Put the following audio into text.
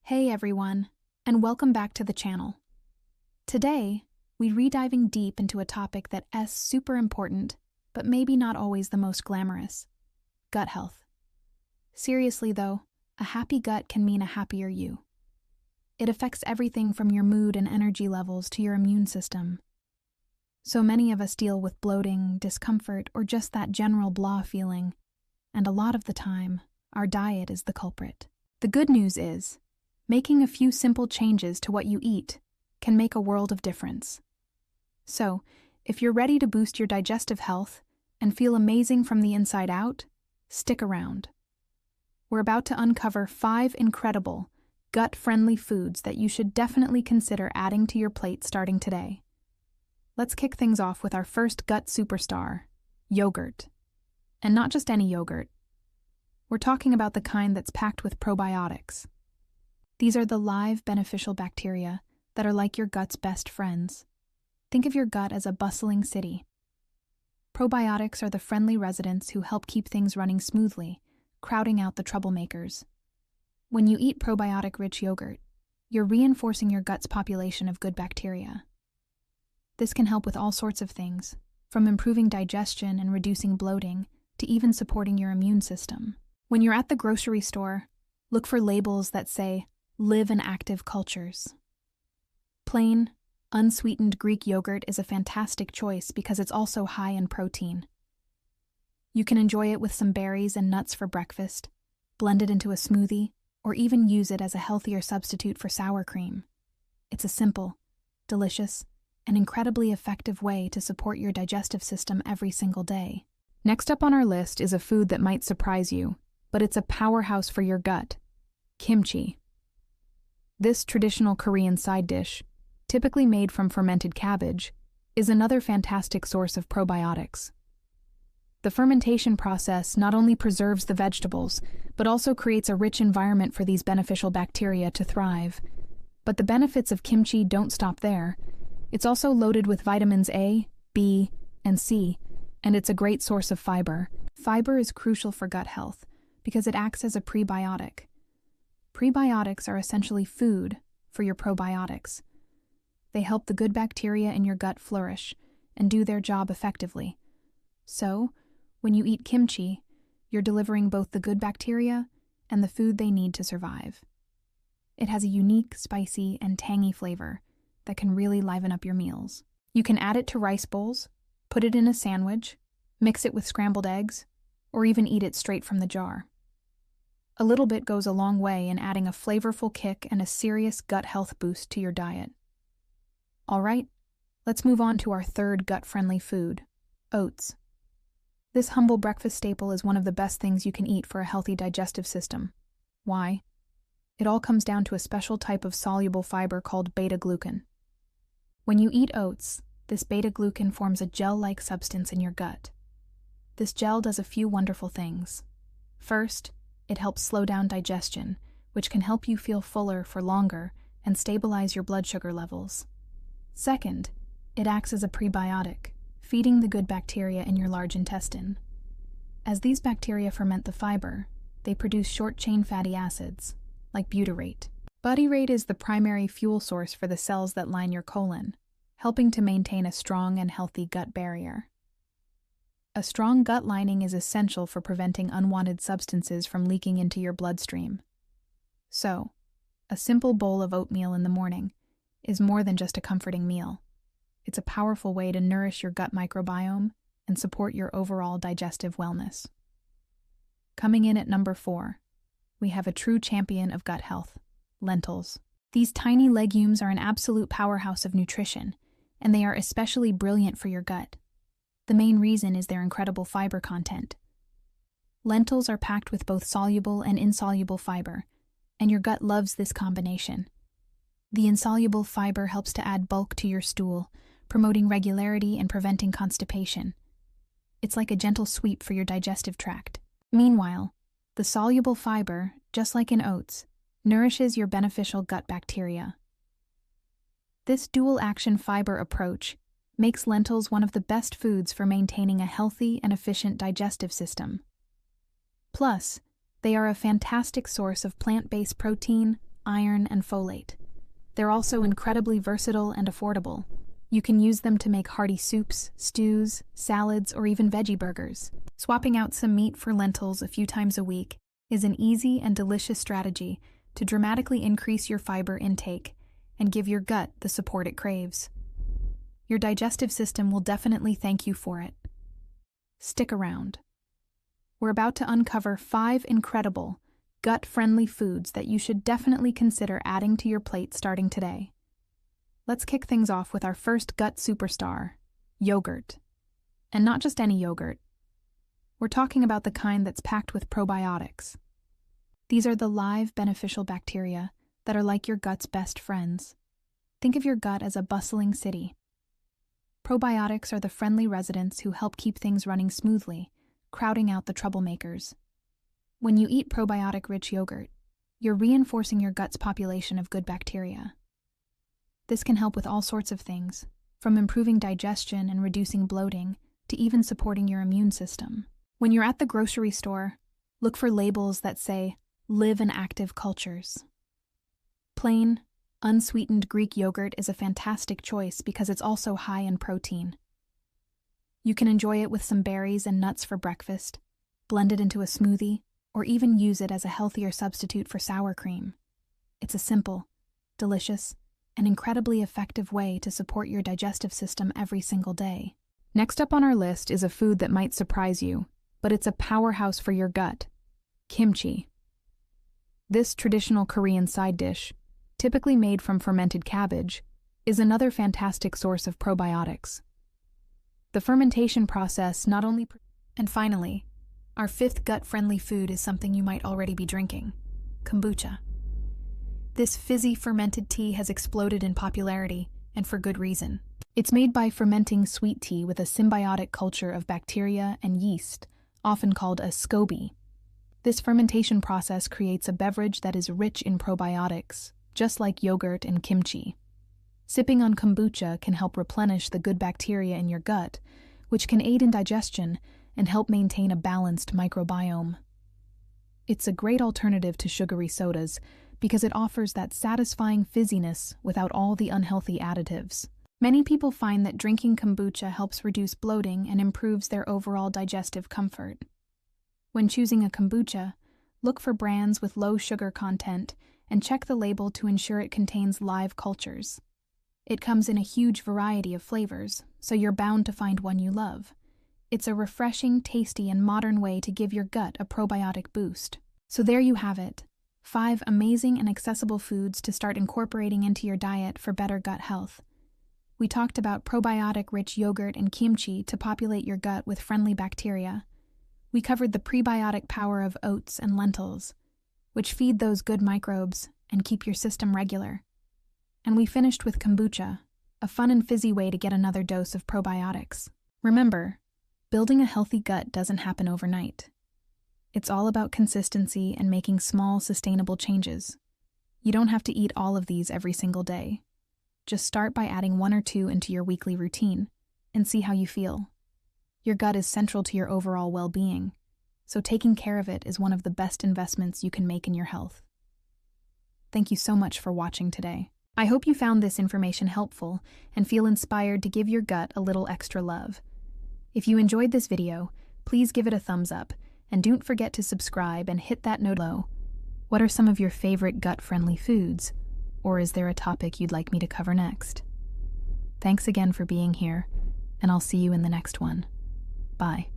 Hey everyone, and welcome back to the channel. Today, we're diving deep into a topic that is super important, but maybe not always the most glamorous: gut health. Seriously though, a happy gut can mean a happier you. It affects everything from your mood and energy levels to your immune system. So many of us deal with bloating, discomfort, or just that general blah feeling, and a lot of the time, our diet is the culprit. The good news is, making a few simple changes to what you eat can make a world of difference. So, if you're ready to boost your digestive health and feel amazing from the inside out, stick around. We're about to uncover 5 incredible, gut-friendly foods that you should definitely consider adding to your plate starting today. Let's kick things off with our first gut superstar, yogurt. And not just any yogurt. We're talking about the kind that's packed with probiotics. These are the live, beneficial bacteria that are like your gut's best friends. Think of your gut as a bustling city. Probiotics are the friendly residents who help keep things running smoothly, crowding out the troublemakers. When you eat probiotic-rich yogurt, you're reinforcing your gut's population of good bacteria. This can help with all sorts of things, from improving digestion and reducing bloating to even supporting your immune system. When you're at the grocery store, look for labels that say, "Live in active cultures." Plain, unsweetened Greek yogurt is a fantastic choice because it's also high in protein. You can enjoy it with some berries and nuts for breakfast, blend it into a smoothie, or even use it as a healthier substitute for sour cream. It's a simple, delicious, and incredibly effective way to support your digestive system every single day. Next up on our list is a food that might surprise you, but it's a powerhouse for your gut: kimchi. This traditional Korean side dish, typically made from fermented cabbage, is another fantastic source of probiotics. The fermentation process not only preserves the vegetables, but also creates a rich environment for these beneficial bacteria to thrive. But the benefits of kimchi don't stop there. It's also loaded with vitamins A, B, and C, and it's a great source of fiber. Fiber is crucial for gut health because it acts as a prebiotic. Prebiotics are essentially food for your probiotics. They help the good bacteria in your gut flourish and do their job effectively. So, when you eat kimchi, you're delivering both the good bacteria and the food they need to survive. It has a unique, spicy, and tangy flavor that can really liven up your meals. You can add it to rice bowls, put it in a sandwich, mix it with scrambled eggs, or even eat it straight from the jar. A little bit goes a long way in adding a flavorful kick and a serious gut health boost to your diet. All right, let's move on to our third gut-friendly food: oats. This humble breakfast staple is one of the best things you can eat for a healthy digestive system. Why? It all comes down to a special type of soluble fiber called beta-glucan. When you eat oats, this beta-glucan forms a gel-like substance in your gut. This gel does a few wonderful things. First, it helps slow down digestion, which can help you feel fuller for longer and stabilize your blood sugar levels. Second, it acts as a prebiotic, feeding the good bacteria in your large intestine. As these bacteria ferment the fiber, they produce short-chain fatty acids, like butyrate. Butyrate is the primary fuel source for the cells that line your colon, helping to maintain a strong and healthy gut barrier. A strong gut lining is essential for preventing unwanted substances from leaking into your bloodstream. So, a simple bowl of oatmeal in the morning is more than just a comforting meal. It's a powerful way to nourish your gut microbiome and support your overall digestive wellness. Coming in at number 4, we have a true champion of gut health: lentils. These tiny legumes are an absolute powerhouse of nutrition, and they are especially brilliant for your gut. The main reason is their incredible fiber content. Lentils are packed with both soluble and insoluble fiber, and your gut loves this combination. The insoluble fiber helps to add bulk to your stool, promoting regularity and preventing constipation. It's like a gentle sweep for your digestive tract. Meanwhile, the soluble fiber, just like in oats, nourishes your beneficial gut bacteria. This dual-action fiber approach makes lentils one of the best foods for maintaining a healthy and efficient digestive system. Plus, they are a fantastic source of plant-based protein, iron, and folate. They're also incredibly versatile and affordable. You can use them to make hearty soups, stews, salads, or even veggie burgers. Swapping out some meat for lentils a few times a week is an easy and delicious strategy to dramatically increase your fiber intake and give your gut the support it craves. Your digestive system will definitely thank you for it. Stick around. We're about to uncover 5 incredible, gut-friendly foods that you should definitely consider adding to your plate starting today. Let's kick things off with our first gut superstar, yogurt. And not just any yogurt. We're talking about the kind that's packed with probiotics. These are the live, beneficial bacteria that are like your gut's best friends. Think of your gut as a bustling city. Probiotics are the friendly residents who help keep things running smoothly, crowding out the troublemakers. When you eat probiotic-rich yogurt, you're reinforcing your gut's population of good bacteria. This can help with all sorts of things, from improving digestion and reducing bloating to even supporting your immune system. When you're at the grocery store, look for labels that say, "Live in active cultures." Plain, unsweetened Greek yogurt is a fantastic choice because it's also high in protein. You can enjoy it with some berries and nuts for breakfast, blend it into a smoothie, or even use it as a healthier substitute for sour cream. It's a simple, delicious, and incredibly effective way to support your digestive system every single day. Next up on our list is a food that might surprise you, but it's a powerhouse for your gut: kimchi. This traditional Korean side dish, typically made from fermented cabbage, is another fantastic source of probiotics. The fermentation process not only... And finally, our 5th gut-friendly food is something you might already be drinking: kombucha. This fizzy fermented tea has exploded in popularity, and for good reason. It's made by fermenting sweet tea with a symbiotic culture of bacteria and yeast, often called a SCOBY. This fermentation process creates a beverage that is rich in probiotics, just like yogurt and kimchi. Sipping on kombucha can help replenish the good bacteria in your gut, which can aid in digestion and help maintain a balanced microbiome. It's a great alternative to sugary sodas because it offers that satisfying fizziness without all the unhealthy additives. Many people find that drinking kombucha helps reduce bloating and improves their overall digestive comfort. When choosing a kombucha, look for brands with low sugar content and check the label to ensure it contains live cultures. It comes in a huge variety of flavors, so you're bound to find one you love. It's a refreshing, tasty, and modern way to give your gut a probiotic boost. So there you have it. 5 amazing and accessible foods to start incorporating into your diet for better gut health. We talked about probiotic-rich yogurt and kimchi to populate your gut with friendly bacteria. We covered the prebiotic power of oats and lentils, which feed those good microbes and keep your system regular. And we finished with kombucha, a fun and fizzy way to get another dose of probiotics. Remember, building a healthy gut doesn't happen overnight. It's all about consistency and making small, sustainable changes. You don't have to eat all of these every single day. Just start by adding 1 or 2 into your weekly routine and see how you feel. Your gut is central to your overall well-being, so taking care of it is one of the best investments you can make in your health. Thank you so much for watching today. I hope you found this information helpful and feel inspired to give your gut a little extra love. If you enjoyed this video, please give it a thumbs up, and don't forget to subscribe and hit that note below. What are some of your favorite gut-friendly foods? Or is there a topic you'd like me to cover next? Thanks again for being here, and I'll see you in the next one. Bye.